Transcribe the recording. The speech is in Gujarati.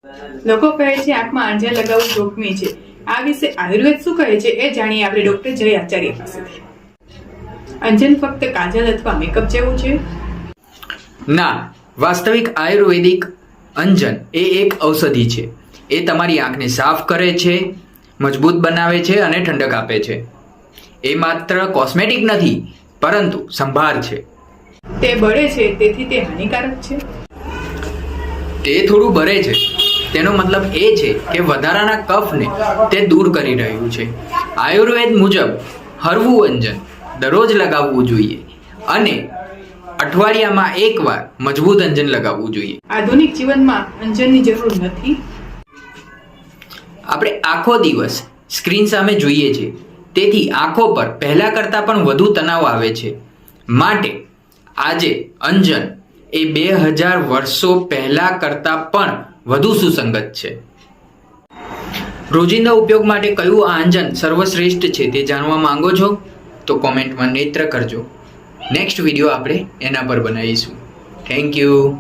લોકો કહે છે આંખમાં આંજા લગાવવું જોખમી છે. આ વિશે આયુર્વેદ શું કહે છે એ જાણીએ આપણે ડોક્ટર જય આચાર્ય પાસેથી. અંજન ફક્ત કાજલ અથવા મેકઅપ જેવું છે? ના, વાસ્તવિક આયુર્વેદિક અંજન એ એક ઔષધિ છે. એ તમારી આંખને સાફ કરે છે, મજબૂત બનાવે છે અને ઠંડક આપે છે. એ માત્ર કોસ્મેટિક નથી, પરંતુ સંભાર છે. તે બળે છે તેથી તે હાનિકારક છે? તે થોડું બરે છે, તેનો મતલબ એ છે કે વધારાના કફને તે દૂર કરી રહ્યું છે. આયુર્વેદ મુજબ હળવું અંજન દરરોજ લગાવવું જોઈએ અને અઠવાડિયામાં એકવાર મજબૂત અંજન લગાવવું જોઈએ. આધુનિક જીવનમાં અંજનની જરૂર નથી. આપણે આખો દિવસ સ્ક્રીન સામે જોઈએ છીએ, તેથી આંખો પર પહેલા કરતાં પણ વધુ તણાવ આવે છે. માટે આજે અંજન એ 2000 વર્ષો પહેલા કરતાં પણ વધુ સુસંગત છે. રોજિંદા ઉપયોગ માટે કયું આ અંજન સર્વશ્રેષ્ઠ છે તે જાણવા માંગો છો? તો કોમેન્ટમાં નેત્ર કરજો. નેક્સ્ટ વિડીયો આપણે એના પર બનાવીશું. Thank you.